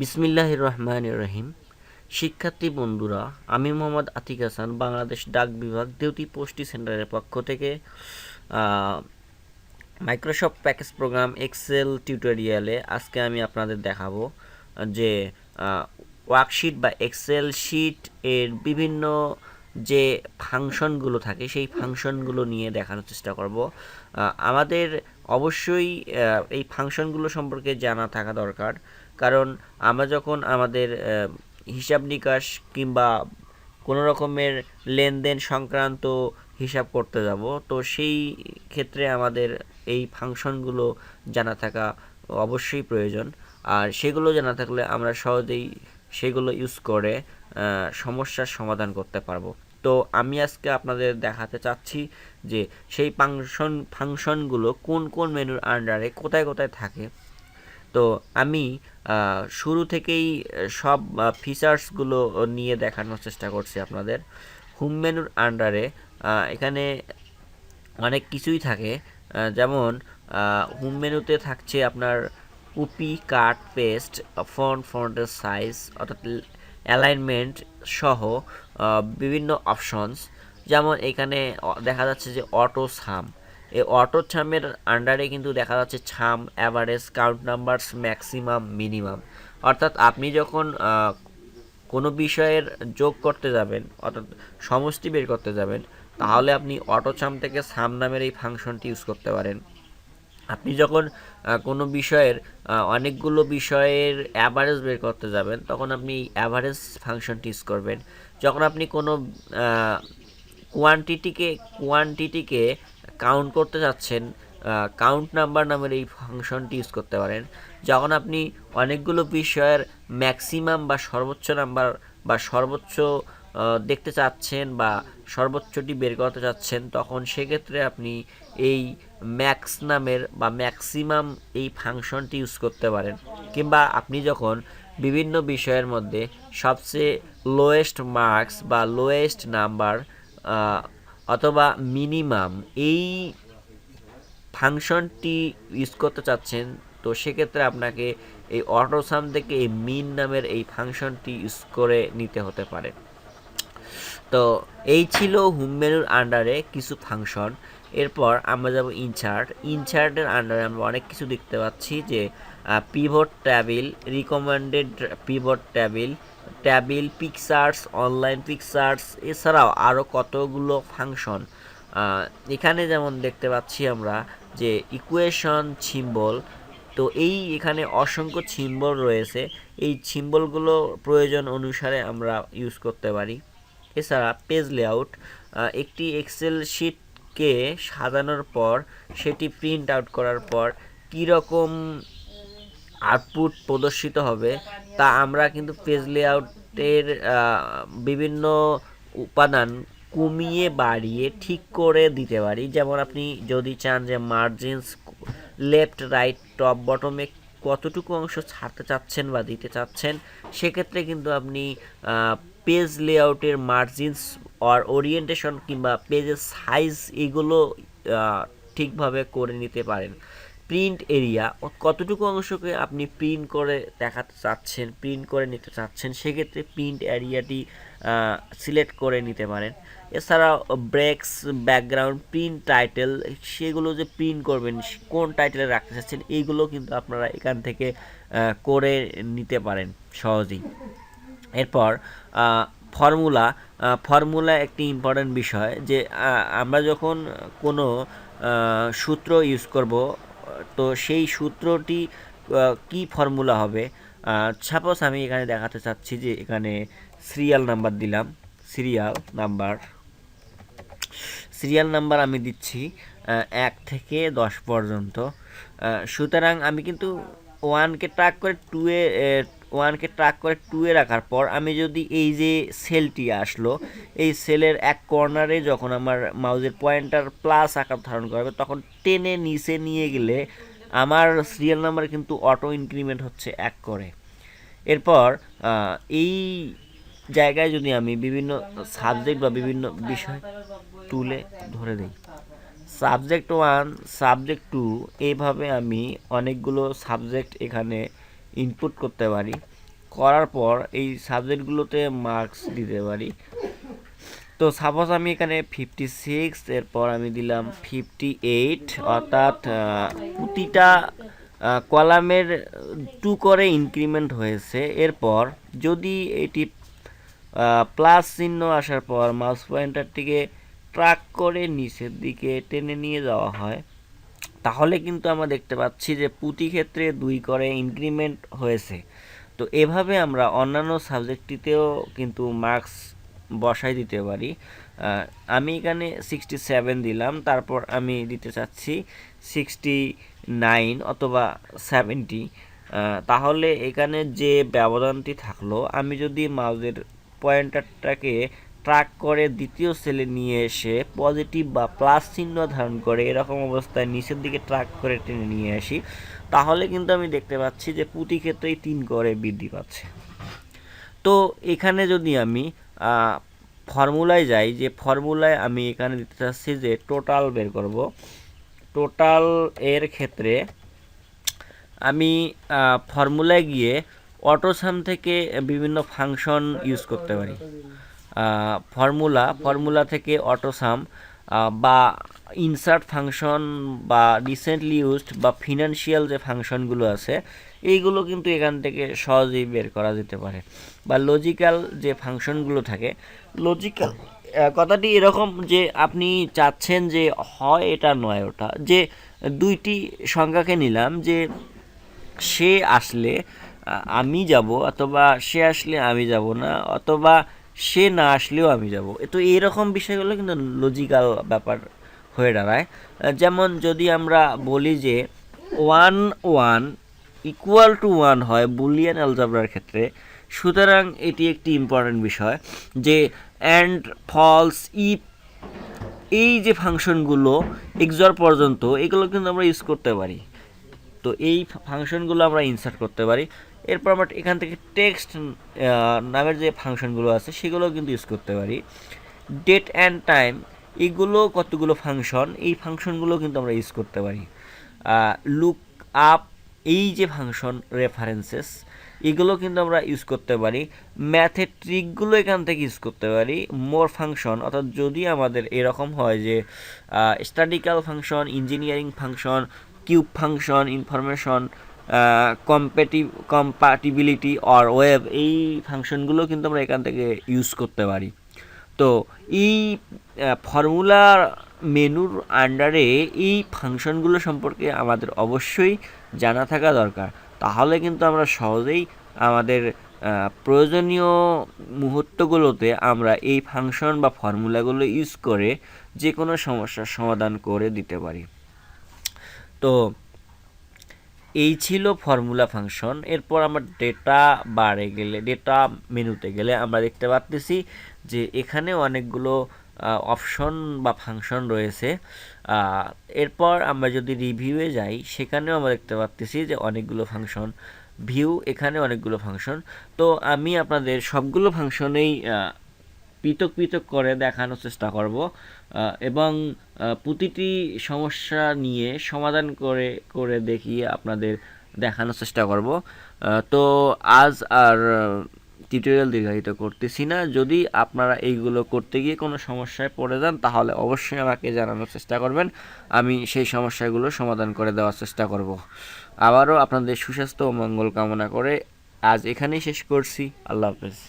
বিসমিল্লাহির রহমানির রহিম। শিক্ষার্থী বন্ধুরা, আমি মোহাম্মদ আতিক হাসান বাংলাদেশ ডাক বিভাগ ডিউটি পোস্টি সেন্টারের পক্ষ থেকে মাইক্রোসফট প্যাকেজ প্রোগ্রাম এক্সেল টিউটোরিয়ালে আজকে আমি আপনাদের দেখাবো যে ওয়ার্কশিট বা এক্সেল শিট এর বিভিন্ন যে ফাংশনগুলো থাকে সেই ফাংশনগুলো নিয়ে দেখানোর চেষ্টা করব। আমাদের অবশ্যই এই ফাংশনগুলো সম্পর্কে জানা থাকা দরকার, কারণ আমরা যখন আমাদের হিসাব নিকাশ কিংবা কোনো রকমের লেনদেন সংক্রান্ত হিসাব করতে যাব, তো সেই ক্ষেত্রে আমাদের এই ফাংশনগুলো জানা থাকা অবশ্যই প্রয়োজন। আর সেগুলো জানা থাকলে আমরা সহজেই সেগুলো ইউজ করে সমস্যার সমাধান করতে পারবো। তো আমি আজকে আপনাদের দেখাতে চাচ্ছি যে সেই ফাংশনগুলো কোন কোন মেনুর আন্ডারে কোথায় কোথায় থাকে। তো আমি শুরু থেকেই সব ফিচার্সগুলো নিয়ে দেখানোর চেষ্টা করছি আপনাদের। হোম মেনুর আন্ডারে এখানে অনেক কিছুই থাকে, যেমন হোম মেনুতে থাকছে আপনার কপি, কাট, পেস্ট, ফন্টের সাইজ অর্থাৎ অ্যালাইনমেন্ট সহ বিভিন্ন অপশনস। যেমন এখানে দেখা যাচ্ছে যে অটো সাম, এই অটো ছামের আন্ডারে কিন্তু দেখা যাচ্ছে sum, average, count numbers, maximum, minimum. অর্থাৎ আপনি যখন কোনো বিষয়ের যোগ করতে যাবেন অর্থাৎ সমষ্টি বের করতে যাবেন, তাহলে আপনি অটো ছাম থেকে সাম নামের এই ফাংশনটি ইউজ করতে পারেন। আপনি যখন কোনো বিষয়ের অনেকগুলো বিষয়ের অ্যাভারেজ বের করতে যাবেন, তখন আপনি অ্যাভারেজ ফাংশনটি ইউজ করবেন। যখন আপনি কোনো কোয়ান্টিটিকে কাউন্ট করতে যাচ্ছেন, কাউন্ট নাম্বার নামের এই ফাংশনটি ইউজ করতে পারেন। যখন আপনি অনেকগুলো বিষয়ের ম্যাক্সিমাম বা সর্বোচ্চ নাম্বার বা সর্বোচ্চ দেখতে চাচ্ছেন বা সর্বোচ্চটি বের করতে চাচ্ছেন, তখন সেক্ষেত্রে আপনি এই ম্যাক্স নামের বা ম্যাক্সিমাম এই ফাংশনটি ইউজ করতে পারেন। কিংবা আপনি যখন বিভিন্ন বিষয়ের মধ্যে সবচেয়ে লোয়েস্ট মার্কস বা লোয়েস্ট নাম্বার অথবা মিনিমাম এই ফাংশনটি ইউজ করতে চাচ্ছেন, তো সেক্ষেত্রে আপনাকে এই অটোসাম থেকে এই মিন নামের এই ফাংশনটি ইউজ করে নিতে হতে পারে। তো এই ছিল হোম মেনুর আন্ডারে কিছু ফাংশন। এরপর আমরা যাব ইনচার্টের আন্ডারে আমরা অনেক কিছু দেখতে পাচ্ছি, যে pivot table, recommended pivot table, pictures, online pictures, এছাড়াও আরও কতগুলো ফাংশন। এখানে যেমন দেখতে পাচ্ছি আমরা যে ইকুয়েশন সিম্বল। তো এই এখানে অসংখ্য সিম্বল রয়েছে, এই সিম্বলগুলো প্রয়োজন অনুসারে আমরা ইউজ করতে পারি। এছাড়া পেজ লেআউট, একটি এক্সেল শিটকে সাজানোর পর সেটি প্রিন্ট আউট করার পর কীরকম আউটপুট প্রদর্শিত হবে তা আমরা কিন্তু পেজ লেআউটের বিভিন্ন উপাদান কমিয়ে বাড়িয়ে ঠিক করে দিতে পারি। যেমন আপনি যদি চান যে মার্জিনস লেফট, রাইট, টপ, বটমে কতটুকু অংশ ছাড়তে চাচ্ছেন বা দিতে চাচ্ছেন, সেক্ষেত্রে কিন্তু আপনি পেজ লেআউটের মার্জিনস আর ওরিয়েন্টেশন কিংবা পেজের সাইজ এগুলো ঠিকভাবে করে নিতে পারেন। প্রিন্ট এরিয়া, কতটুকু অংশকে আপনি প্রিন্ট করে দেখাতে চাচ্ছেন, প্রিন্ট করে নিতে চাচ্ছেন, সেক্ষেত্রে প্রিন্ট এরিয়াটি সিলেক্ট করে নিতে পারেন। এছাড়াও ব্রেক্স, ব্যাকগ্রাউন্ড, প্রিন্ট টাইটেল, সেগুলো যে প্রিন্ট করবেন কোন টাইটেলে রাখতে চাচ্ছেন, এইগুলো কিন্তু আপনারা এখান থেকে করে নিতে পারেন সহজেই। এরপর ফর্মুলা একটি ইম্পর্ট্যান্ট বিষয়, যে আমরা যখন কোনো সূত্র ইউজ করব, তো সেই সূত্রটি কি ফর্মুলা হবে। সাপোজ আমি এখানে দেখাতে চাচ্ছি যে এখানে সিরিয়াল নাম্বার আমি দিচ্ছি 1 থেকে 10 পর্যন্ত। সুতরাং আমি কিন্তু ওয়ানকে ট্র্যাক করে টুয়ে রাখার পর আমি যদি এই যে সেলটি আসলো, এই সেলের এক কর্নারে যখন আমার মাউসের পয়েন্টার প্লাস আকার ধারণ করবে, তখন টেনে নিচে নিয়ে গেলে আমার সিরিয়াল নাম্বার কিন্তু অটো ইনক্রিমেন্ট হচ্ছে 1 করে। এরপর এই জায়গায় যদি আমি বিভিন্ন সাবজেক্ট বা বিভিন্ন বিষয় তুলে ধরে দিই, সাবজেক্ট 1, সাবজেক্ট 2, এইভাবে আমি অনেকগুলো সাবজেক্ট এখানে ইনপুট করতে পারি। করার পর এই সাবজেক্টগুলোতে মার্কস দিতে পারি। তো সাপোজ আমি এখানে 56, এরপর আমি দিলাম 58, অর্থাৎ প্রতিটা কলামের 2 করে ইনক্রিমেন্ট হয়েছে। এরপর যদি এটি প্লাস চিহ্ন আসার পর মাউস পয়েন্টারটিকে ট্র্যাক করে নিচের দিকে টেনে নিয়ে যাওয়া হয়, তাহলে কিন্তু আমরা দেখতে পাচ্ছি যে প্রতি ক্ষেত্রে 2 করে ইনক্রিমেন্ট হয়েছে। তো এভাবে আমরা অন্যান্য সাবজেক্টটিতেও কিন্তু মার্কস বসাই দিতে পারি। আমি এখানে 67 দিলাম, তারপর আমি দিতে চাচ্ছি 69 অথবা 70। তাহলে এখানে যে ব্যবধানটি থাকলো, আমি যদি মাউসের পয়েন্টারটাকে ট্র্যাক করে দ্বিতীয় সেলে নিয়ে এসে পজিটিভ বা প্লাস চিহ্ন ধারণ করে এরকম অবস্থায় নিচের দিকে ট্র্যাক করে টেনে নিয়ে আসি, তাহলে কিন্তু আমি দেখতে পাচ্ছি যে প্রতি ক্ষেত্রেই 3 করে বৃদ্ধি পাচ্ছে। তো এখানে যদি আমি ফর্মুলায় যাই, যে ফর্মুলায় আমি এখানে দিতে চাচ্ছি যে টোটাল বের করব। টোটাল এর ক্ষেত্রে আমি ফর্মুলায় গিয়ে অটোসাম থেকে বিভিন্ন ফাংশন ইউজ করতে পারি। ফর্মুলা থেকে অটোসাম বা ইনসার্ট ফাংশন বা রিসেন্টলি ইউজড বা ফিনান্সিয়াল যে ফাংশনগুলো আছে, এইগুলো কিন্তু এখান থেকে সহজেই বের করা যেতে পারে। বা লজিক্যাল যে ফাংশনগুলো থাকে, লজিক্যাল কথাটি এরকম যে আপনি চাচ্ছেন যে হয় এটা নয় ওটা, যে দুইটি সংখ্যাকে নিলাম, যে সে আসলে আমি যাব, অথবা সে আসলে আমি যাব না, অথবা সে না আসলেও আমি যাব। তো এইরকম বিষয়গুলো কিন্তু লজিক্যাল ব্যাপার হয়ে দাঁড়ায়। যেমন যদি আমরা বলি যে 1 ইকুয়াল টু 1 হয় বুলিয়ান অ্যালজেব্রার ক্ষেত্রে, সুতরাং এটি একটি ইম্পর্ট্যান্ট বিষয় যে অ্যান্ড, ফলস, ইফ, এই যে ফাংশনগুলো এক্সর পর্যন্ত, এগুলো কিন্তু আমরা ইউজ করতে পারি। তো এই ফাংশনগুলো আমরা ইনসার্ট করতে পারি। এরপর আমরা এখান থেকে টেক্সট নামের যে ফাংশনগুলো আছে সেগুলো কিন্তু ইউজ করতে পারি। ডেট অ্যান্ড টাইম, এইগুলো কতগুলো ফাংশন, এই ফাংশনগুলো কিন্তু আমরা ইউজ করতে পারি। লুক আপ, এই যে ফাংশন রেফারেন্সেস, এগুলো কিন্তু আমরা ইউজ করতে পারি। ম্যাথের ট্রিকগুলো এখান থেকে ইউজ করতে পারি। মোর ফাংশন, অর্থাৎ যদি আমাদের এরকম হয় যে স্ট্যাটিক্যাল function, engineering function, cube function, information, compatibility or web, এই ফাংশনগুলো কিন্তু আমরা এখান থেকে ইউজ করতে পারি। তো এই ফর্মুলার মেনুর আন্ডারে এই ফাংশনগুলো সম্পর্কে আমাদের অবশ্যই জানা থাকা দরকার। তাহলে কিন্তু আমরা সহজেই আমাদের প্রয়োজনীয় মুহূর্তগুলোতে আমরা এই ফাংশন বা ফর্মুলাগুলো ইউজ করে যে কোনো সমস্যার সমাধান করে দিতে পারি। তো এই ছিল ফর্মুলা ফাংশন। এরপর আমরা ডেটা মেনুতে গেলে আমরা দেখতে পাচ্ছি যে এখানে অনেকগুলো অপশন বা ফাংশন রয়েছে। এরপর আমরা যদি রিভিউয়ে যাই, সেখানেও আমরা দেখতে পাচ্ছি যে অনেকগুলো ফাংশন। ভিউ, এখানে অনেকগুলো ফাংশন। তো আমি আপনাদের সবগুলো ফাংশনেই পৃথক করে দেখানোর চেষ্টা করব এবং প্রতিটি সমস্যা নিয়ে সমাধান করে দেখিয়ে আপনাদের দেখানোর চেষ্টা করব। তো আজ আর টিউটোরিয়াল দীর্ঘায়িত করতেছি না। যদি আপনারা এইগুলো করতে গিয়ে কোনো সমস্যায় পড়ে যান, তাহলে অবশ্যই আমাকে জানানোর চেষ্টা করবেন। আমি সেই সমস্যাগুলো সমাধান করে দেওয়ার চেষ্টা করব। আবারও আপনাদের সুস্বাস্থ্য ও মঙ্গল কামনা করে আজ এখানেই শেষ করছি। আল্লাহ হাফেজ।